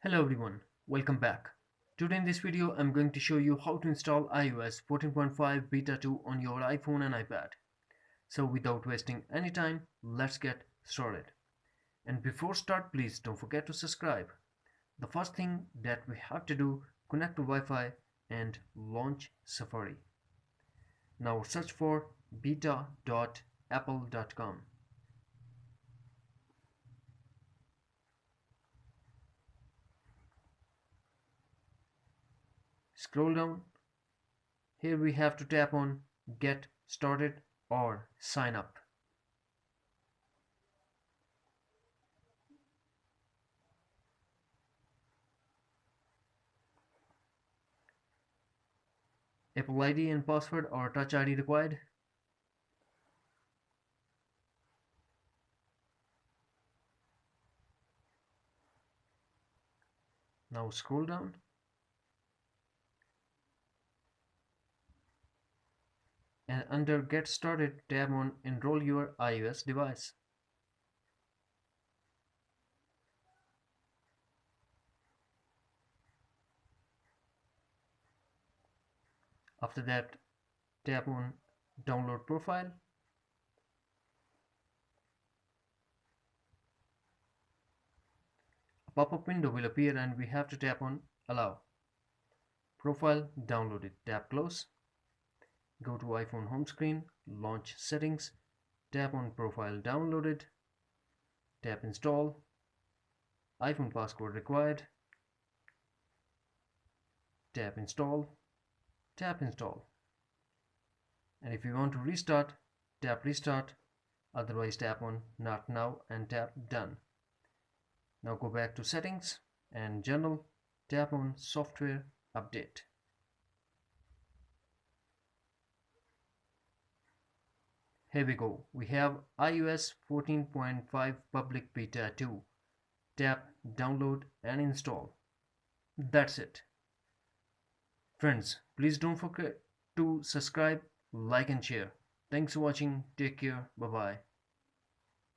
Hello everyone, welcome back. Today in this video I'm going to show you how to install iOS 14.5 Beta 2 on your iPhone and iPad. So without wasting any time, let's get started. And before start, please don't forget to subscribe. The first thing that we have to do, connect to Wi-Fi and launch Safari. Now search for beta.apple.com. Scroll down. Here we have to tap on Get Started or Sign Up. Apple ID and password or Touch ID required. Now scroll down. And under Get Started, tap on Enroll your iOS device. After that, tap on Download Profile. A pop-up window will appear and we have to tap on Allow. Profile downloaded. Tap Close. Go to iPhone home screen, launch Settings, tap on Profile downloaded, tap Install, iPhone passcode required, tap Install, tap Install. And if you want to restart, tap Restart, otherwise tap on Not Now and tap Done. Now go back to Settings and General, tap on Software Update. Here we go. We have iOS 14.5 Public Beta 2. Tap Download and Install. That's it. Friends, please don't forget to subscribe, like and share. Thanks for watching. Take care. Bye bye.